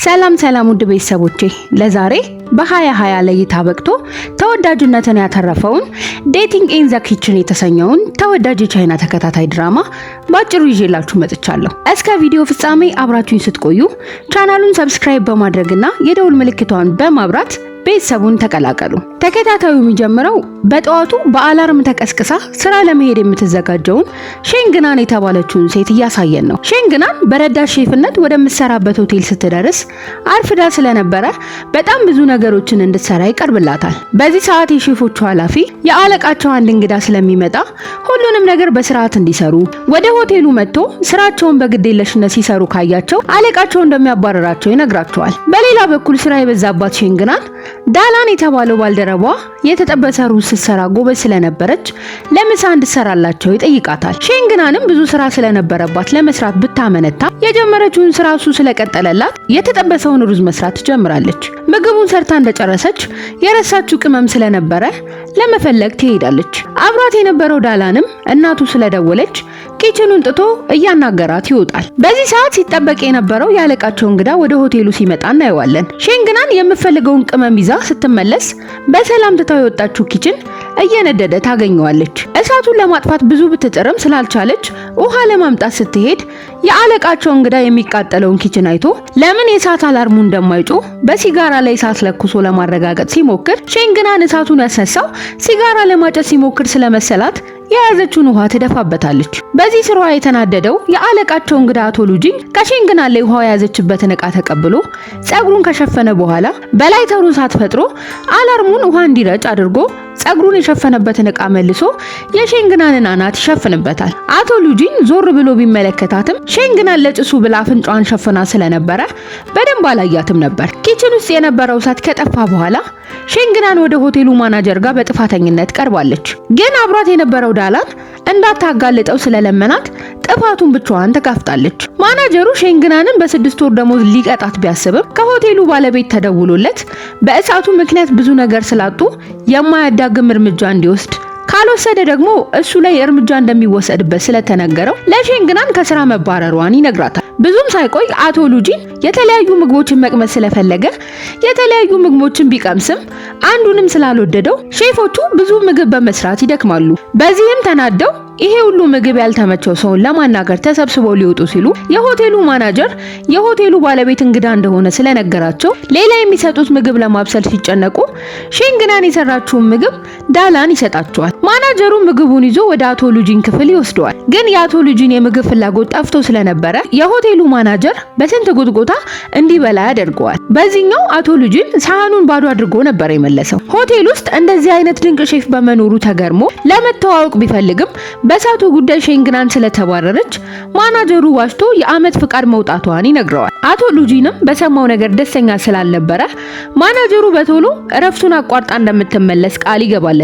ሰላም ውድ ቤተሰቦቼ ለዛሬ በ2020 ለይታ በቅቶ ተወዳጅነትን ያተረፈውን ዴቲንግ ኢን ዘ ኪችን የተሰኘውን ተወዳጅ የቻይና ተከታታይ ድራማ ባጭሩ ይዤላችሁ መጥቻለሁ። እስከ ቪዲዮ ፍጻሜ አብራችሁኝ ስትቆዩ ቻናሉን ሰብስክራይብ በማድረግና የደውል ምልክቷን በማብራት ቤተሰቡን ተቀላቀሉ። ተከታታዩ የሚጀምረው በጠዋቱ በአላርም ተቀስቅሳ ስራ ለመሄድ የምትዘጋጀውን ሼንግናን የተባለችውን ሴት እያሳየን ነው። ሼንግናን በረዳት ሼፍነት ወደምትሰራበት ሆቴል ስትደርስ አርፍዳ ስለነበረ በጣም ብዙ ነገሮችን እንድትሰራ ይቀርብላታል። በዚህ ሰዓት የሼፎቹ ኃላፊ የአለቃቸው አንድ እንግዳ ስለሚመጣ ሁሉንም ነገር በስርዓት እንዲሰሩ ወደ ሆቴሉ መጥቶ ስራቸውን በግዴለሽነት ሲሰሩ ካያቸው አለቃቸው እንደሚያባረራቸው ይነግራቸዋል። በሌላ በኩል ስራ የበዛባት ሼንግናን ዳላን የተባለው ባልደረባ የተጠበሰ ሩዝ ስትሰራ ጎበዝ ስለነበረች ለምሳ እንድትሰራላቸው ይጠይቃታል። ሼንግናንም ብዙ ስራ ስለነበረባት ለመስራት ብታመነታ የጀመረችውን ስራ እሱ ስለቀጠለላት የተጠበሰውን ሩዝ መስራት ትጀምራለች። ምግቡን ሰርታ እንደጨረሰች የረሳችው ቅመም ስለነበረ ለመፈለግ ትሄዳለች። አብሯት የነበረው ዳላንም እናቱ ስለደወለች ኪችኑን ጥቶ እያናገራት ይወጣል። በዚህ ሰዓት ሲጠበቅ የነበረው ያለቃቸው እንግዳ ወደ ሆቴሉ ሲመጣ እናየዋለን። ሼንግናን የምትፈልገውን ቅመም ይዛ ስትመለስ በሰላም ትታው የወጣችው ኪችን እየነደደ ታገኘዋለች። እሳቱን ለማጥፋት ብዙ ብትጥርም ስላልቻለች ውሃ ለማምጣት ስትሄድ የአለቃቸው እንግዳ የሚቃጠለውን ኪችን አይቶ ለምን የእሳት አላርሙ እንደማይጮህ በሲጋራ ላይ እሳት ለኩሶ ለማረጋገጥ ሲሞክር ሼንግናን እሳቱን ያስነሳው ሲጋራ ለማጨስ ሲሞክር ስለመሰላት የያዘችውን ውሃ ትደፋበታለች። በዚህ ስራዋ የተናደደው የአለቃቸው እንግዳ አቶ ሉጂን ከሼንግናን ላይ ውሃ የያዘችበትን ዕቃ ተቀብሎ ጸጉሩን ከሸፈነ በኋላ በላይተሩ እሳት ፈጥሮ አላርሙን ውሃ እንዲረጭ አድርጎ ጸጉሩን የሸፈነበትን ዕቃ መልሶ የሼንግናንን አናት ይሸፍንበታል። አቶ ሉጂን ዞር ብሎ ቢመለከታትም ሼንግናን ለጭሱ ብላ አፍንጫዋን ሸፍና ስለነበረ በደንብ አላያትም ነበር። ኪችን ውስጥ የነበረው እሳት ከጠፋ በኋላ ሼንግናን ወደ ሆቴሉ ማናጀር ጋር በጥፋተኝነት ቀርባለች። ግን አብሯት የነበረው ዳላን እንዳታጋልጠው ስለለመናት ጥፋቱን ብቻዋን ተጋፍጣለች። ማናጀሩ ሼንግናንን በ6 ወር ደሞዝ ሊቀጣት ቢያስብም ከሆቴሉ ባለቤት ተደውሎለት በእሳቱ ምክንያት ብዙ ነገር ስላጡ የማያዳግም እርምጃ እንዲወስድ ካልወሰደ ደግሞ እሱ ላይ እርምጃ እንደሚወሰድበት ስለተነገረው ለሼንግናን ከስራ መባረሯን ይነግራታል። ብዙም ሳይቆይ አቶ ሉጂን የተለያዩ ምግቦችን መቅመስ ስለፈለገ የተለያዩ ምግቦችን ቢቀምስም አንዱንም ስላልወደደው ሼፎቹ ብዙ ምግብ በመስራት ይደክማሉ። በዚህም ተናደው ይሄ ሁሉ ምግብ ያልተመቸው ሰውን ለማናገር ተሰብስበው ሊወጡ ሲሉ የሆቴሉ ማናጀር የሆቴሉ ባለቤት እንግዳ እንደሆነ ስለነገራቸው ሌላ የሚሰጡት ምግብ ለማብሰል ሲጨነቁ ሼንግናን የሰራችውን ምግብ ዳላን ይሰጣቸዋል። ማናጀሩ ምግቡን ይዞ ወደ አቶ ሉጂን ክፍል ይወስደዋል። ግን የአቶ ሉጂን የምግብ ፍላጎት ጠፍቶ ስለነበረ የሆቴሉ ማናጀር በስንት ጉትጎታ እንዲበላ ያደርገዋል። በዚህኛው አቶ ሉጂን ሳህኑን ባዶ አድርጎ ነበር የመለሰው። ሆቴል ውስጥ እንደዚህ አይነት ድንቅ ሼፍ በመኖሩ ተገርሞ ለመተዋወቅ ቢፈልግም በሳቱ ጉዳይ ሼንግናን ስለተባረረች ማናጀሩ ዋሽቶ የአመት ፍቃድ መውጣቷን ይነግረዋል። አቶ ሉጂንም በሰማው ነገር ደስተኛ ስላልነበረ ማናጀሩ በቶሎ እረፍቱን አቋርጣ እንደምትመለስ ቃል ይገባለታል።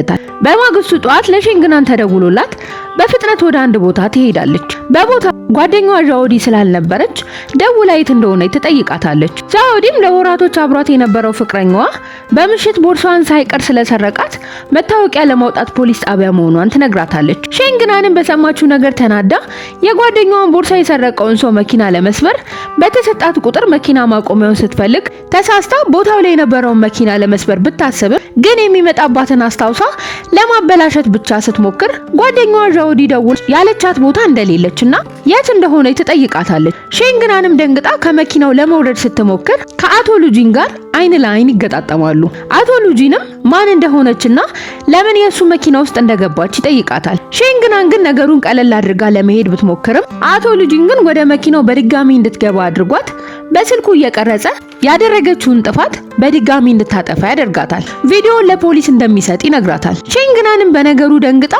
በማግስቱ ጠዋት ለሼንግናን ተደውሎላት በፍጥነት ወደ አንድ ቦታ ትሄዳለች። በቦታ ጓደኛዋ ዣኦዲ ስላልነበረች ደውላ የት እንደሆነ ትጠይቃታለች። ዣኦዲም ለወራቶች አብሯት የነበረው ፍቅረኛዋ በምሽት ቦርሳዋን ሳይቀር ስለሰረቃት መታወቂያ ለማውጣት ፖሊስ ጣቢያ መሆኗን ትነግራታለች። ሼንግናንም በሰማችው ነገር ተናዳ የጓደኛዋን ቦርሳ የሰረቀውን ሰው መኪና ለመስበር በተሰጣት ቁጥር መኪና ማቆሚያውን ስትፈልግ ተሳስታ ቦታው ላይ የነበረውን መኪና ለመስበር ብታስብም ግን የሚመጣባትን አስታውሳ ለማበላሸት ብቻ ስትሞክር ጓደኛዋ ዣኦዲ ደውል ያለቻት ቦታ እንደሌለችና የት እንደሆነ ትጠይቃታለች። ሼንግናንም ደንግጣ ከመኪናው ለመውረድ ስትሞክር ከአቶ ሉጂን ጋር አይን ለአይን ይገጣጠማሉ። አቶ ሉጂንም ማን እንደሆነችና ለምን የሱ መኪና ውስጥ እንደገባች ይጠይቃታል። ሼንግናን ግን ነገሩን ቀለል አድርጋ ለመሄድ ብትሞክርም አቶ ሉጂን ግን ወደ መኪናው በድጋሚ እንድትገባ አድርጓት በስልኩ እየቀረጸ ያደረገችውን ጥፋት በድጋሚ እንድታጠፋ ያደርጋታል። ቪዲዮውን ለፖሊስ እንደሚሰጥ ይነግራታል። ሼንግናንም በነገሩ ደንግጣ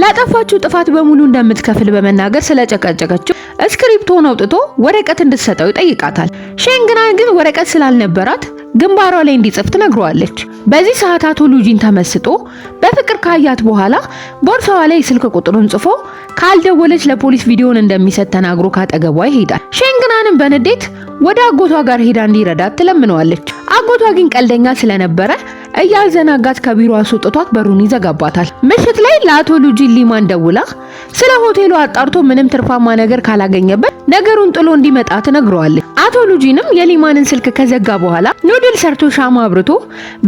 ላጠፋችው ጥፋት በሙሉ እንደምትከፍል በመናገር ስለጨቀጨቀችው ስክሪፕቶን አውጥቶ ወረቀት እንድትሰጠው ይጠይቃታል። ሼንግናን ግን ወረቀት ስላልነበራት ግንባሯ ላይ እንዲጽፍ ትነግረዋለች። በዚህ ሰዓት አቶ ሉጂን ተመስጦ በፍቅር ካያት በኋላ ቦርሳዋ ላይ ስልክ ቁጥሩን ጽፎ ካልደወለች ለፖሊስ ቪዲዮን እንደሚሰጥ ተናግሮ ካጠገቧ ይሄዳል። ሼንግናንም በንዴት ወደ አጎቷ ጋር ሄዳ እንዲረዳት ትለምነዋለች። አጎቷ ግን ቀልደኛ ስለነበረ እያዘናጋት ከቢሮ አስወጥቷት በሩን ይዘጋባታል። ምሽት ላይ ለአቶ ሉጂን ሊማን ደውላ ስለ ሆቴሉ አጣርቶ ምንም ትርፋማ ነገር ካላገኘበት ነገሩን ጥሎ እንዲመጣ ትነግረዋለች። አቶ ሉጂንም የሊማንን ስልክ ከዘጋ በኋላ ኑድል ሰርቶ ሻማ አብርቶ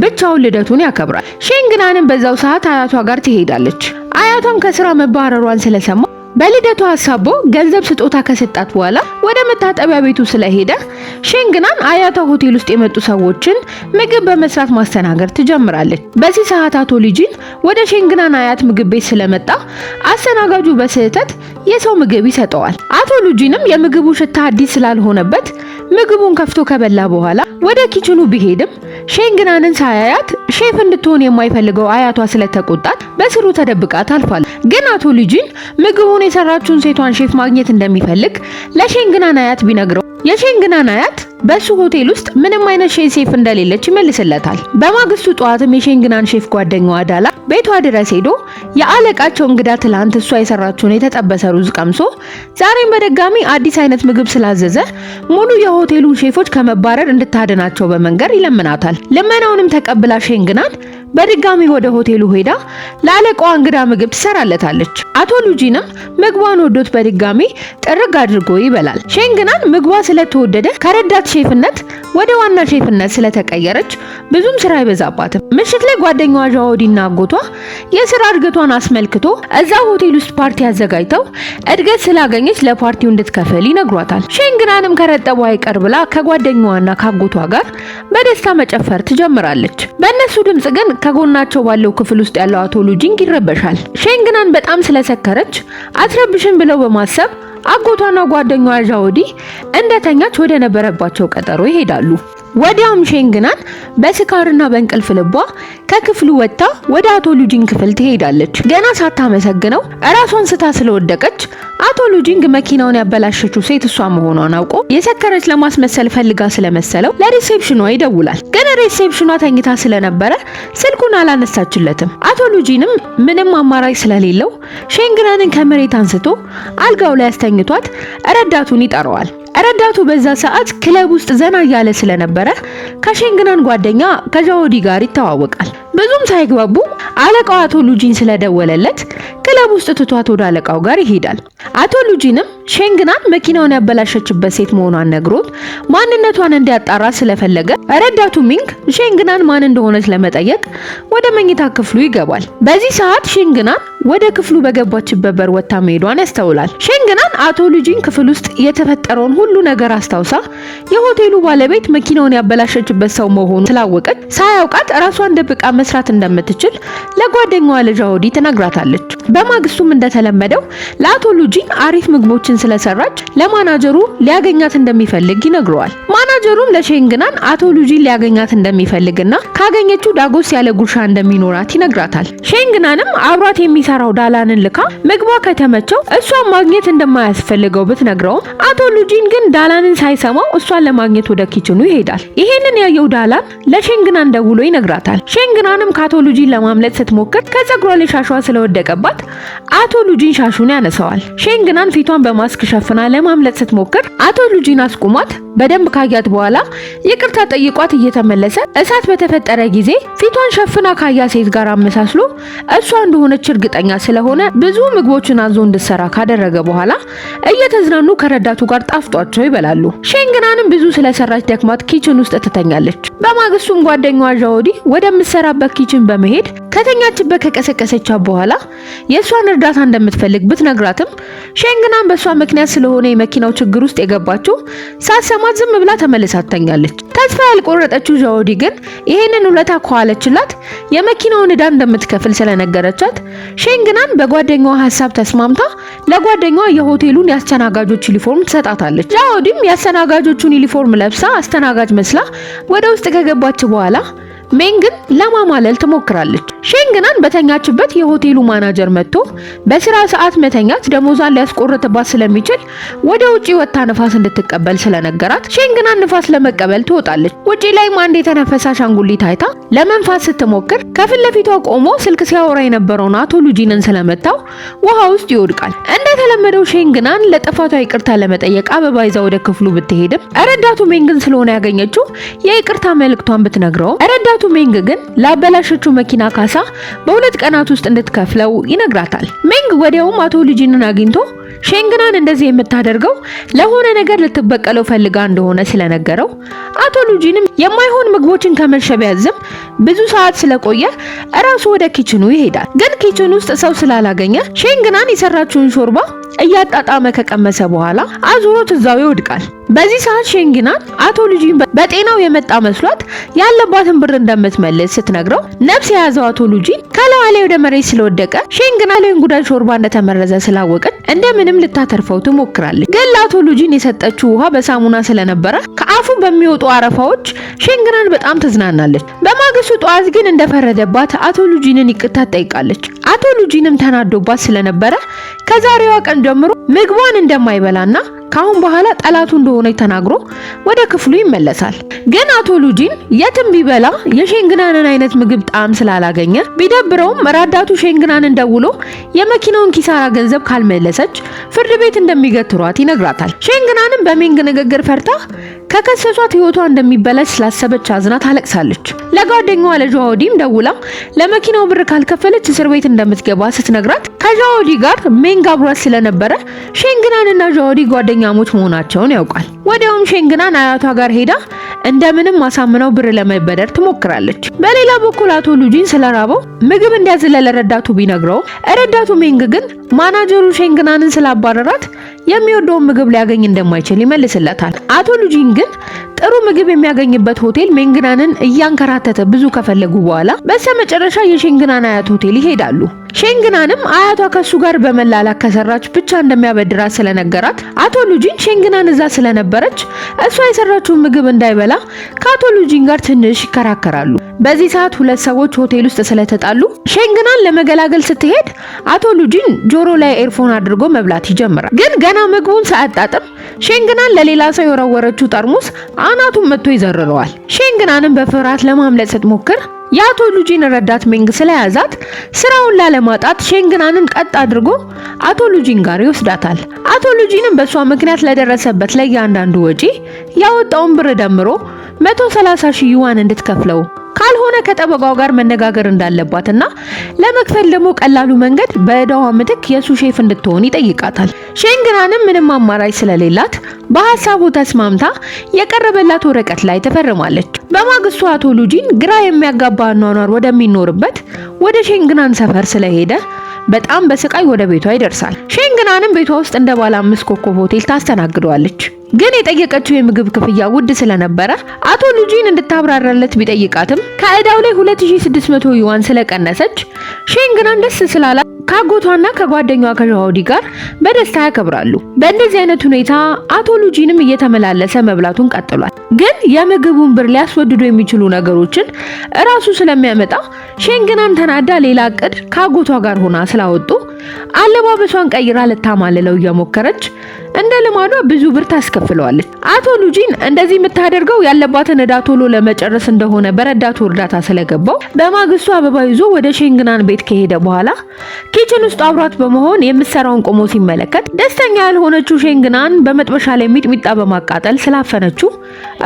ብቻውን ልደቱን ያከብራል። ሼንግናንም በዛው ሰዓት አያቷ ጋር ትሄዳለች። አያቷም ከስራ መባረሯን ስለሰማ በልደቱ ሐሳቦ ገንዘብ ስጦታ ከሰጣት በኋላ ወደ መታጠቢያ ቤቱ ስለሄደ ሼንግናን አያቷ ሆቴል ውስጥ የመጡ ሰዎችን ምግብ በመስራት ማስተናገድ ትጀምራለች። በዚህ ሰዓት አቶ ሉጂን ወደ ሼንግናን አያት ምግብ ቤት ስለመጣ አስተናጋጁ በስህተት የሰው ምግብ ይሰጠዋል። አቶ ሉጂንም የምግቡ ሽታ አዲስ ስላልሆነበት ምግቡን ከፍቶ ከበላ በኋላ ወደ ኪችኑ ቢሄድም ሼንግናንን ሳያያት ሼፍ እንድትሆን የማይፈልገው አያቷ ስለተቆጣት በስሩ ተደብቃ ታልፋለች። ግን አቶ ሉጂን ምግቡን የሰራችውን ሴቷን ሼፍ ማግኘት እንደሚፈልግ ለሼንግናን አያት ቢነግረው የሼንግናን አያት በሱ ሆቴል ውስጥ ምንም አይነት ሼፍ እንደሌለች ይመልስለታል። በማግስቱ ጠዋትም የሼንግናን ሼፍ ጓደኛዋ ዳላ ቤቷ ድረስ ሄዶ የአለቃቸው እንግዳ ትላንት እሷ የሰራችውን የተጠበሰ ሩዝ ቀምሶ ዛሬም በድጋሚ አዲስ አይነት ምግብ ስላዘዘ ሙሉ የሆቴሉን ሼፎች ከመባረር እንድታድናቸው በመንገር ይለምናታል። ልመናውንም ተቀብላ ሼንግናን በድጋሚ ወደ ሆቴሉ ሄዳ ለአለቃዋ እንግዳ ምግብ ትሰራለታለች። አቶ ሉጂንም ምግቧን ወዶት በድጋሚ ጥርግ አድርጎ ይበላል። ሼንግናን ምግቧ ስለተወደደ ከረዳት ሼፍነት ወደ ዋና ሼፍነት ስለተቀየረች ብዙም ስራ አይበዛባትም። ምሽት ላይ ጓደኛዋ ዣኦዲና አጎቷ የስራ እድገቷን አስመልክቶ እዛ ሆቴል ውስጥ ፓርቲ አዘጋጅተው እድገት ስላገኘች ለፓርቲው እንድትከፍል ይነግሯታል። ሼንግናንም ከረጠቧ አይቀር ብላ ከጓደኛዋና ከአጎቷ ጋር በደስታ መጨፈር ትጀምራለች። በእነሱ ድምጽ ግን ከጎናቸው ባለው ክፍል ውስጥ ያለው አቶ ሉጂንግ ይረበሻል። ሼንግናን በጣም ስለሰከረች አትረብሽን ብለው በማሰብ አጎቷና ጓደኛዋ ዣኦዲ እንደተኛች ወደ ነበረባቸው ቀጠሮ ይሄዳሉ። ወዲያውም ሼንግናን በስካርና በእንቅልፍ ልቧ ከክፍሉ ወጥታ ወደ አቶ ሉጂንግ ክፍል ትሄዳለች። ገና ሳታመሰግነው ራሷን ስታ ስለወደቀች አቶ ሉጂንግ መኪናውን ያበላሸችው ሴት እሷ መሆኗን አውቆ የሰከረች ለማስመሰል ፈልጋ ስለመሰለው ለሪሴፕሽኗ ይደውላል። ግን ሪሴፕሽኗ ተኝታ ስለነበረ ስልኩን አላነሳችለትም። አቶ ሉጂንም ምንም አማራጭ ስለሌለው ሼንግናንን ከመሬት አንስቶ አልጋው ላይ አስተኝቷት ረዳቱን ይጠራዋል። ረዳቱ በዛ ሰዓት ክለብ ውስጥ ዘና እያለ ስለነበረ ከሼንግናን ጓደኛ ከዣኦዲ ጋር ይተዋወቃል። ብዙም ሳይግባቡ አለቃው አቶ ሉጂን ስለደወለለት ክለብ ውስጥ ትቷት ወደ አለቃው ጋር ይሄዳል። አቶ ሉጂንም ሼንግናን መኪናውን ያበላሸችበት ሴት መሆኗን ነግሮት ማንነቷን እንዲያጣራ ስለፈለገ ረዳቱ ሚንግ ሼንግናን ማን እንደሆነች ለመጠየቅ ወደ መኝታ ክፍሉ ይገባል። በዚህ ሰዓት ሼንግናን ወደ ክፍሉ በገባችበት በር ወጣ መሄዷን ያስተውላል። ሼንግናን አቶ ሉጂን ክፍል ውስጥ የተፈጠረውን ሁሉ ነገር አስታውሳ የሆቴሉ ባለቤት መኪናውን ያበላሸችበት ሰው መሆኑን ስላወቀች ሳያውቃት ራሷን ደብቃ መስራት እንደምትችል ለጓደኛዋ ለዣኦዲ ትነግራታለች። በማግስቱም እንደተለመደው ለአቶ ሉጂን አሪፍ ምግቦችን ስለሰራች ለማናጀሩ ሊያገኛት እንደሚፈልግ ይነግረዋል። ማናጀሩም ለሼንግናን አቶ ሉጂን ሊያገኛት እንደሚፈልግና ካገኘችው ዳጎስ ያለ ጉርሻ እንደሚኖራት ይነግራታል። ሼንግናንም አብሯት የሚሰራው ዳላንን ልካ ምግቧ ከተመቸው እሷን ማግኘት እንደማያስፈልገው ብትነግረውም አቶ ሉጂን ግን ዳላንን ሳይሰማው እሷን ለማግኘት ወደ ኪችኑ ይሄዳል። ይሄንን ያየው ዳላን ለሼንግናን ደውሎ ይነግራታል። ሼንግናንም ከአቶ ሉጂን ለማምለጥ ስትሞክር ከጸጉሯ ላይ ሻሿ ስለወደቀባት አቶ ሉጂን ሻሹን ያነሳዋል። ሼንግናን ፊቷን በማስክ ሸፍና ለማምለጥ ስትሞክር አቶ ሉጂን አስቁሟት በደንብ ካያት በኋላ ይቅርታ ጠይቋት እየተመለሰ እሳት በተፈጠረ ጊዜ ፊቷን ሸፍና ካያ ሴት ጋር አመሳስሎ እሷ እንደሆነች እርግጠኛ ስለሆነ ብዙ ምግቦችን አዞ እንድትሰራ ካደረገ በኋላ እየተዝናኑ ከረዳቱ ጋር ጣፍጧቸው ይበላሉ። ሼንግናንም ብዙ ስለሰራች ደክማት ኪችን ውስጥ ትተኛለች። በማግስቱም ጓደኛዋ ዣኦዲ ወደምትሰራበት ኪችን በመሄድ ከተኛችበት ከቀሰቀሰቻት በኋላ የእሷን እርዳታ እንደምትፈልግ ብትነግራትም ሼንግናን በእሷ ምክንያት ስለሆነ የመኪናው ችግር ውስጥ የገባችው ሳሰማት ዝም ብላ ተመልሳ ትተኛለች። ተስፋ ያልቆረጠችው ዣኦዲ ግን ይሄንን ውለታ ከዋለችላት የመኪናውን ዕዳ እንደምትከፍል ስለነገረቻት ሼንግናን በጓደኛዋ ሐሳብ ተስማምታ ለጓደኛዋ የሆቴሉን የአስተናጋጆች ዩኒፎርም ትሰጣታለች። ዣኦዲም የአስተናጋጆቹን ዩኒፎርም ለብሳ አስተናጋጅ መስላ ወደ ውስጥ ከገባች በኋላ ሜንግን ለማማለል ትሞክራለች። ሼንግናን በተኛችበት የሆቴሉ ማናጀር መጥቶ በስራ ሰዓት መተኛት ደሞዛን ሊያስቆርጥባት ስለሚችል ወደ ውጪ ወጣ ንፋስ እንድትቀበል ስለነገራት ሼንግናን ንፋስ ለመቀበል ትወጣለች። ውጪ ላይ አንድ የተነፈሰ አሻንጉሊት አይታ ለመንፋስ ስትሞክር ከፊት ለፊቷ ቆሞ ስልክ ሲያወራ የነበረውን አቶ ሉጂንን ስለመታው ውሃ ውስጥ ይወድቃል። እንደተለመደው ሼንግናን ለጥፋቷ ይቅርታ ለመጠየቅ አበባ ይዛ ወደ ክፍሉ ብትሄድም ረዳቱ ሜንግን ስለሆነ ያገኘችው የይቅርታ መልእክቷን ብትነግረው ረዳቱ እናቱ ሜንግ ግን ላበላሸችው መኪና ካሳ በ2 ቀናት ውስጥ እንድትከፍለው ይነግራታል። ሜንግ ወዲያውም አቶ ሉጂንን አግኝቶ ሼንግናን እንደዚህ የምታደርገው ለሆነ ነገር ልትበቀለው ፈልጋ እንደሆነ ስለነገረው አቶ ሉጂንም የማይሆን ምግቦችን ከመሸብ ያዝም ብዙ ሰዓት ስለቆየ እራሱ ወደ ኪችኑ ይሄዳል። ግን ኪችን ውስጥ ሰው ስላላገኘ ሼንግናን የሰራችውን ሾርባ እያጣጣመ ከቀመሰ በኋላ አዙሮት እዛው ይወድቃል። በዚህ ሰዓት ሼንግናን አቶ ሉጂን በጤናው የመጣ መስሏት ያለባትን ብር እንደምትመልስ ስትነግረው ነፍስ የያዘው አቶ ሉጂን ከላዋ ላይ ወደ መሬት ስለወደቀ ሼንግናን ለእንጉዳይ ሾርባ እንደተመረዘ ስላወቀች እንደምንም ልታተርፈው ትሞክራለች። ግን ለአቶ ሉጂን የሰጠችው ውሃ በሳሙና ስለነበረ ከአፉ በሚወጡ አረፋዎች ሼንግናን በጣም ትዝናናለች። በማግስቱ ጠዋት ግን እንደፈረደባት አቶ ሉጂንን ይቅርታ ጠይቃለች። አቶ ሉጂንም ተናዶባት ስለነበረ ከዛሬዋ ቀን ጀምሮ ምግቧን እንደማይበላና ካሁን በኋላ ጠላቱ እንደሆነ ተናግሮ ወደ ክፍሉ ይመለሳል። ግን አቶ ሉጂን የትም ቢበላ የሼንግናንን አይነት ምግብ ጣዕም ስላላገኘ ቢደብረውም ረዳቱ ሼንግናንን ደውሎ የመኪናውን ኪሳራ ገንዘብ ካልመለሰች ፍርድ ቤት እንደሚገትሯት ይነግራታል። ሼንግናንን በሜንግ ንግግር ፈርታ ከከሰሷት ህይወቷ እንደሚበላሽ ስላሰበች አዝና ታለቅሳለች። ለጓደኛዋ ለጃኦዲም ደውላ ለመኪናው ብር ካልከፈለች እስር ቤት እንደምትገባ ስትነግራት ከጃኦዲ ጋር ሜንግ አብሯት ስለነበረ ሼንግናንና ጃኦዲ ጓደኛሞች መሆናቸውን ያውቃል። ወዲያውም ሼንግናን አያቷ ጋር ሄዳ እንደምንም ማሳምነው ብር ለመበደር ትሞክራለች። በሌላ በኩል አቶ ሉጂን ስለራበው ምግብ እንዲያዝለ ለረዳቱ ቢነግረው ረዳቱ ሜንግ ግን ማናጀሩ ሼንግናንን ስላባረራት የሚወደውን ምግብ ሊያገኝ እንደማይችል ይመልስለታል። አቶ ሉጂን ግን ጥሩ ምግብ የሚያገኝበት ሆቴል ሜንግናንን እያንከራተተ ብዙ ከፈለጉ በኋላ በስተመጨረሻ የሼንግናን አያት ሆቴል ይሄዳሉ። ሼንግናንም አያቷ ከሱ ጋር በመላላክ ከሰራች ብቻ እንደሚያበድራት ስለነገራት አቶ ሉጂን ሼንግናን እዛ ስለነበረች እሷ የሰራችውን ምግብ እንዳይበላ ከአቶ ሉጂን ጋር ትንሽ ይከራከራሉ። በዚህ ሰዓት 2 ሰዎች ሆቴል ውስጥ ስለተጣሉ ሼንግናን ለመገላገል ስትሄድ አቶ ሉጂን ጆሮ ላይ ኤርፎን አድርጎ መብላት ይጀምራል። ግን ገና ምግቡን ሳያጣጥም ሼንግናን ለሌላ ሰው የወረወረችው ጠርሙስ አናቱን መጥቶ ይዘርረዋል። ሼንግናንም በፍርሃት ለማምለጥ ስትሞክር የአቶ ሉጂን ረዳት ሜንግ ስለያዛት ስራውን ላለማጣት ሼንግናንን ቀጥ አድርጎ አቶ ሉጂን ጋር ይወስዳታል። አቶ ሉጂንም በሷ ምክንያት ለደረሰበት ለእያንዳንዱ ወጪ ያወጣውን ብር ደምሮ 130,000 ዩዋን እንድትከፍለው ካልሆነ ከጠበቃው ጋር መነጋገር እንዳለባትና ለመክፈል ደግሞ ቀላሉ መንገድ በእዳዋ ምትክ የሱ ሼፍ እንድትሆን ይጠይቃታል። ሼንግናንም ምንም አማራጭ ስለሌላት በሐሳቡ ተስማምታ የቀረበላት ወረቀት ላይ ተፈርማለች። በማግስቱ አቶ ሉጂን ግራ የሚያጋባ አኗኗር ወደሚኖርበት ወደ ሼንግናን ሰፈር ስለሄደ በጣም በስቃይ ወደ ቤቷ ይደርሳል። ሼንግናንም ቤቷ ውስጥ እንደ ባለ 5 ኮከብ ሆቴል ታስተናግደዋለች። ግን የጠየቀችው የምግብ ክፍያ ውድ ስለነበረ አቶ ሉጂን እንድታብራራለት ቢጠይቃትም ከእዳው ላይ 2600 ዩዋን ስለቀነሰች ሼንግናን ደስ ስላላት ካጎቷና ከጓደኛዋ ከጃኦዲ ጋር በደስታ ያከብራሉ። በእንደዚህ አይነት ሁኔታ አቶ ሉጂንም እየተመላለሰ መብላቱን ቀጥሏል። ግን የምግቡን ብር ሊያስወድዱ የሚችሉ ነገሮችን እራሱ ስለሚያመጣ ሼንግናን ተናዳ ሌላ እቅድ ካጎቷ ጋር ሆና ስላወጡ አለባበሷን ቀይራ ልታማልለው እየሞከረች እንደ ልማዷ ብዙ ብር ታስከፍለዋለች። አቶ ሉጂን እንደዚህ የምታደርገው ያለባትን እዳ ቶሎ ለመጨረስ እንደሆነ በረዳቱ እርዳታ ስለገባው በማግስቱ አበባ ይዞ ወደ ሼንግናን ቤት ከሄደ በኋላ ኪችን ውስጥ አብሯት በመሆን የምትሰራውን ቆሞ ሲመለከት ደስተኛ ያልሆነችው ሼንግናን በመጥበሻ ላይ ሚጥሚጣ በማቃጠል ስላፈነችው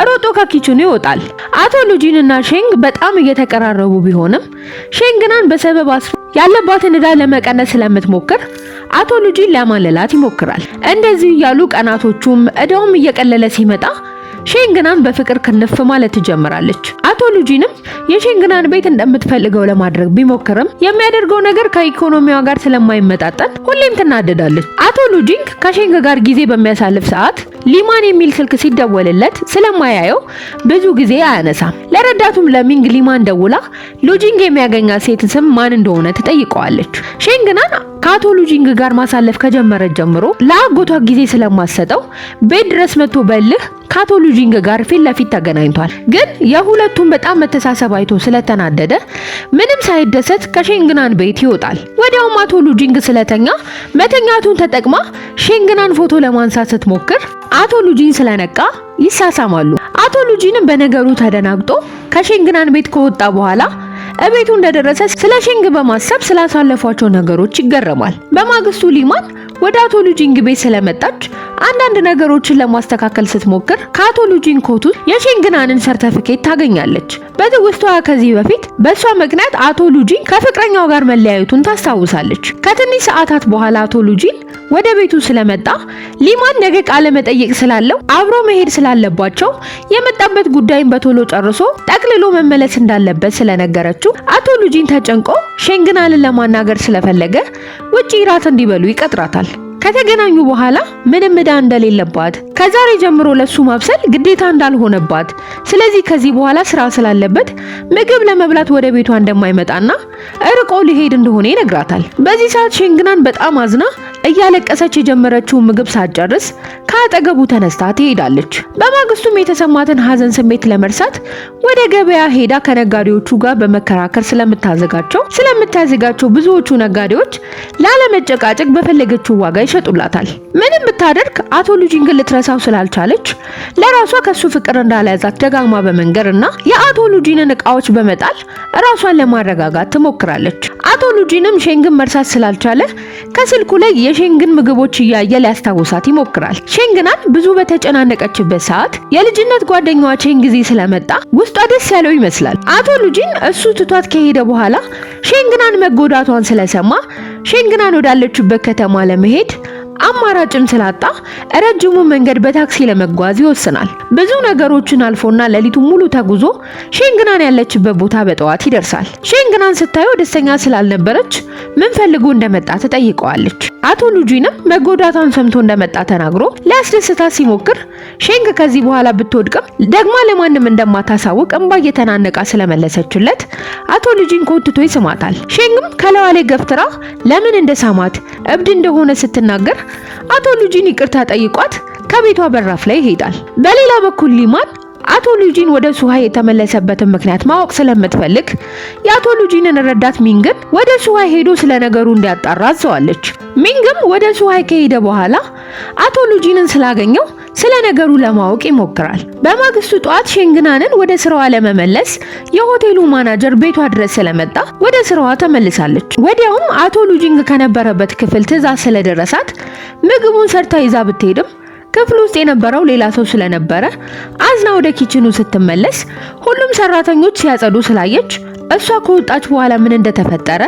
ሮጦ ከኪችኑ ይወጣል። አቶ ሉጂን እና ሼንግ በጣም እየተቀራረቡ ቢሆንም ሼንግናን በሰበብ ያለባትን እዳ ለመቀነስ ስለምትሞክር አቶ ሉጂን ሊያማልላት ይሞክራል። እንደዚህ ያሉ ቀናቶቹም እዳውም እየቀለለ ሲመጣ ሼንግናን በፍቅር ክንፍ ማለት ትጀምራለች። አቶ ሉጂንም የሼንግናን ቤት እንደምትፈልገው ለማድረግ ቢሞክርም የሚያደርገው ነገር ከኢኮኖሚዋ ጋር ስለማይመጣጠን ሁሌም ትናደዳለች። አቶ ሉጂን ከሼንግ ጋር ጊዜ በሚያሳልፍ ሰዓት ሊማን የሚል ስልክ ሲደወልለት ስለማያየው ብዙ ጊዜ አያነሳም። ለረዳቱም ለሚንግ ሊማን ደውላ ሉጂንግ የሚያገኛት ሴት ስም ማን እንደሆነ ትጠይቀዋለች። ሼንግናን ከአቶ ሉጂንግ ጋር ማሳለፍ ከጀመረች ጀምሮ ለአጎቷ ጊዜ ስለማሰጠው ቤት ድረስ መጥቶ በልህ ከአቶ ሉጂንግ ጋር ፊት ለፊት ተገናኝቷል። ግን የሁለቱም በጣም መተሳሰብ አይቶ ስለተናደደ ምንም ሳይደሰት ከሼንግናን ቤት ይወጣል። ወዲያውም አቶ ሉጂንግ ስለተኛ መተኛቱን ተጠቅማ ሼንግናን ፎቶ ለማንሳት ስትሞክር አቶ ሉጂን ስለነቃ ይሳሳማሉ። አቶ ሉጂንም በነገሩ ተደናግጦ ከሼንግናን ቤት ከወጣ በኋላ እቤቱ እንደደረሰ ስለ ሼንግ በማሰብ ስላሳለፏቸው ነገሮች ይገረማል። በማግስቱ ሊማን ወደ አቶ ሉጂንግ ቤት ስለመጣች አንዳንድ ነገሮችን ለማስተካከል ስትሞክር ከአቶ ሉጂንግ ኮቱ የሼንግናንን ሰርተፊኬት ታገኛለች። በትውስቷ ከዚህ በፊት በሷ ምክንያት አቶ ሉጂን ከፍቅረኛው ጋር መለያየቱን ታስታውሳለች። ከትንሽ ሰዓታት በኋላ አቶ ሉጂን ወደ ቤቱ ስለመጣ ሊማን ነገ ቃለ መጠይቅ ስላለው አብሮ መሄድ ስላለባቸው የመጣበት ጉዳይን በቶሎ ጨርሶ ጠቅልሎ መመለስ እንዳለበት ስለነገረችው አቶ ሉጂን ተጨንቆ ሼንግናንን ለማናገር ስለፈለገ ውጪ ራት እንዲበሉ ይቀጥራታል። ከተገናኙ በኋላ ምንም ዕዳ እንደሌለባት ከዛሬ ጀምሮ ለሱ ማብሰል ግዴታ እንዳልሆነባት ስለዚህ ከዚህ በኋላ ስራ ስላለበት ምግብ ለመብላት ወደ ቤቷ እንደማይመጣና እርቆ ሊሄድ እንደሆነ ይነግራታል። በዚህ ሰዓት ሼንግናን በጣም አዝና እያለቀሰች የጀመረችው ምግብ ሳትጨርስ ከአጠገቡ ተነስታ ትሄዳለች። በማግስቱም የተሰማትን ሐዘን ስሜት ለመርሳት ወደ ገበያ ሄዳ ከነጋዴዎቹ ጋር በመከራከር ስለምታዘጋቸው ብዙዎቹ ነጋዴዎች ላለመጨቃጨቅ በፈለገችው ዋጋ ይሸጡላታል። ምንም ብታደርግ አቶ ሉጂን ግን ልትረሳው ስላልቻለች ለራሷ ከሱ ፍቅር እንዳልያዛት ደጋግማ በመንገርና የአቶ ሉጂንን እቃዎች በመጣል ራሷን ለማረጋጋት ትሞክራለች። አቶ ሉጂንም ሼንግን መርሳት ስላልቻለ ከስልኩ ላይ የሼንግን ምግቦች እያየ ሊያስታውሳት ይሞክራል። ሼንግናን ብዙ በተጨናነቀችበት ሰዓት የልጅነት ጓደኛዋ ቼንግዚ ስለመጣ ውስጧ ደስ ያለው ይመስላል። አቶ ሉጂን እሱ ትቷት ከሄደ በኋላ ሼንግናን መጎዳቷን ስለሰማ ሼንግናን ወዳለችበት ከተማ ለመሄድ አማራጭም ስላጣ ረጅሙ መንገድ በታክሲ ለመጓዝ ይወስናል። ብዙ ነገሮችን አልፎና ሌሊቱ ሙሉ ተጉዞ ሼንግናን ያለችበት ቦታ በጠዋት ይደርሳል። ሼንግናን ስታየው ደስተኛ ስላልነበረች ምን ፈልጎ እንደመጣ ትጠይቀዋለች። አቶ ሉጂንም መጎዳቷን ሰምቶ እንደመጣ ተናግሮ ሊያስደስታት ሲሞክር ሼንግ ከዚህ በኋላ ብትወድቅም ደግማ ለማንም እንደማታሳውቅ እንባ እየተናነቃ ስለመለሰችለት አቶ ሉጂን ኮትቶ ይስማታል። ሼንግም ከላዋ ላይ ገፍትራ ለምን እንደሳማት እብድ እንደሆነ ስትናገር አቶ ሉጂን ይቅርታ ጠይቋት ከቤቷ በራፍ ላይ ይሄዳል። በሌላ በኩል ሊማን አቶ ሉጂን ወደ ሱሃይ የተመለሰበትን ምክንያት ማወቅ ስለምትፈልግ የአቶ ሉጂንን ረዳት ሚንግን ወደ ሱሃይ ሄዶ ስለነገሩ እንዲያጣራ አዘዋለች። ሚንግም ወደ ሱሃይ ከሄደ በኋላ አቶ ሉጂንን ስላገኘው ስለ ነገሩ ለማወቅ ይሞክራል። በማግስቱ ጧት ሼንግናንን ወደ ስራዋ ለመመለስ የሆቴሉ ማናጀር ቤቷ ድረስ ስለመጣ ወደ ስራዋ ተመልሳለች። ወዲያውም አቶ ሉጂን ከነበረበት ክፍል ትዕዛዝ ስለደረሳት ምግቡን ሰርታ ይዛ ብትሄድም ክፍል ውስጥ የነበረው ሌላ ሰው ስለነበረ አዝና ወደ ኪችኑ ስትመለስ ሁሉም ሰራተኞች ሲያጸዱ ስላየች እሷ ከወጣች በኋላ ምን እንደተፈጠረ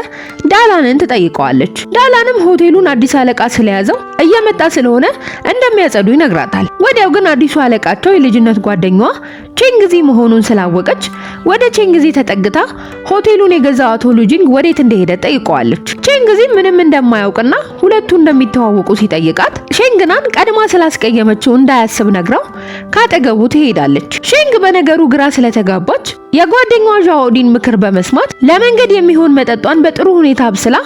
ዳላንን ትጠይቀዋለች። ዳላንም ሆቴሉን አዲስ አለቃ ስለያዘው እየመጣ ስለሆነ እንደሚያጸዱ ይነግራታል። ወዲያው ግን አዲሱ አለቃቸው የልጅነት ጓደኛዋ ቼንግዚ መሆኑን ስላወቀች ወደ ቼንግዚ ተጠግታ ሆቴሉን የገዛው አቶ ሉጂን ወዴት እንደሄደ ጠይቀዋለች። ቼንግዚ ምንም እንደማያውቅና ሁለቱ እንደሚተዋወቁ ሲጠይቃት ሼንግናን ቀድማ ስላስቀየመችው እንዳያስብ ነግራው ካጠገቡ ትሄዳለች። ሼንግ በነገሩ ግራ ስለተጋባች የጓደኛዋ ዣኦዲን ምክር በመስማት ለመንገድ የሚሆን መጠጧን በጥሩ ሁኔታ አብስላ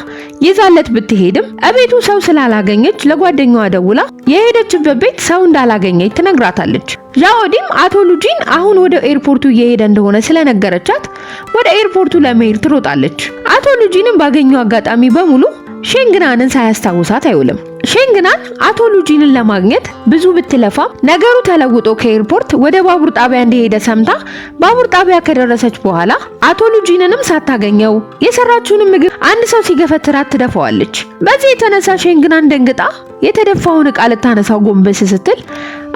ይዛለት ብትሄድም እቤቱ ሰው ስላላገኘች ለጓደኛዋ ደውላ የሄደችበት ቤት ሰው እንዳላገኘች ትነግራታለች። ዣኦዲም አቶ ሉጂን አሁን ወደ ኤርፖርቱ እየሄደ እንደሆነ ስለነገረቻት ወደ ኤርፖርቱ ለመሄድ ትሮጣለች። አቶ ሉጂንም ባገኘው አጋጣሚ በሙሉ ሼንግናንን ሳያስታውሳት አይውልም። ሼንግናን አቶ ሉጂንን ለማግኘት ብዙ ብትለፋም ነገሩ ተለውጦ ከኤርፖርት ወደ ባቡር ጣቢያ እንደሄደ ሰምታ ባቡር ጣቢያ ከደረሰች በኋላ አቶ ሉጂንንም ሳታገኘው የሰራችውን ምግብ አንድ ሰው ሲገፈትራት ትደፋዋለች። በዚህ የተነሳ ሼንግናን ደንግጣ የተደፋውን ዕቃ ልታነሳው ጎንበስ ስትል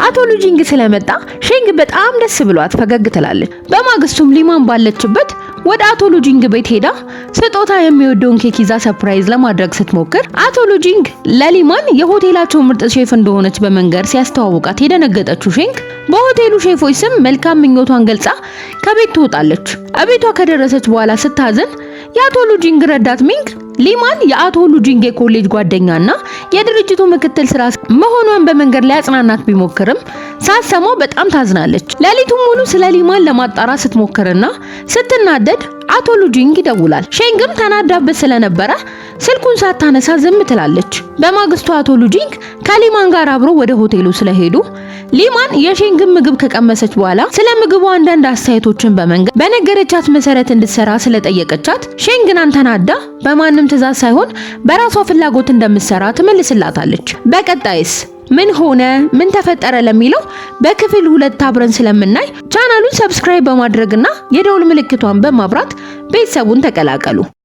አቶ ሉጂንግ ስለመጣ ሼንግ በጣም ደስ ብሏት ፈገግ ትላለች። በማግስቱም ሊማን ባለችበት ወደ አቶ ሉጂንግ ቤት ሄዳ ስጦታ የሚወደውን ኬክ ይዛ ሰርፕራይዝ ለማድረግ ስትሞክር አቶ ሉጂንግ ለሊማን የሆቴላቸው ምርጥ ሼፍ እንደሆነች በመንገር ሲያስተዋውቃት የደነገጠችው ሼንግ በሆቴሉ ሼፎች ስም መልካም ምኞቷን ገልጻ ከቤት ትወጣለች። አቤቷ ከደረሰች በኋላ ስታዝን የአቶ ሉጂንግ ረዳት ሚንግ ሊማን የአቶ ሉጂንግ የኮሌጅ ጓደኛና የድርጅቱ ምክትል ስራ መሆኗን በመንገድ ላይ አጽናናት ቢሞክርም ሳትሰማው በጣም ታዝናለች። ሌሊቱን ሙሉ ስለ ሊማን ለማጣራት ስትሞክርና ስትናደድ አቶ ሉጂንግ ይደውላል። ሼንግም ተናዳበት ስለነበረ ስልኩን ሳታነሳ ዝም ትላለች። በማግስቱ አቶ ሉጂንግ ከሊማን ጋር አብሮ ወደ ሆቴሉ ስለሄዱ ሊማን የሼንግን ምግብ ከቀመሰች በኋላ ስለ ምግቡ አንዳንድ አስተያየቶችን በመንገር በነገረቻት መሰረት እንድትሰራ ስለጠየቀቻት ሼንግናን ተናዳ በማንም ትዕዛዝ ሳይሆን በራሷ ፍላጎት እንደምትሰራ ትመልስላታለች። በቀጣይስ ምን ሆነ ምን ተፈጠረ ለሚለው በክፍል 2 አብረን ስለምናይ ቻናሉን ሰብስክራይብ በማድረግና የደውል ምልክቷን በማብራት ቤተሰቡን ተቀላቀሉ።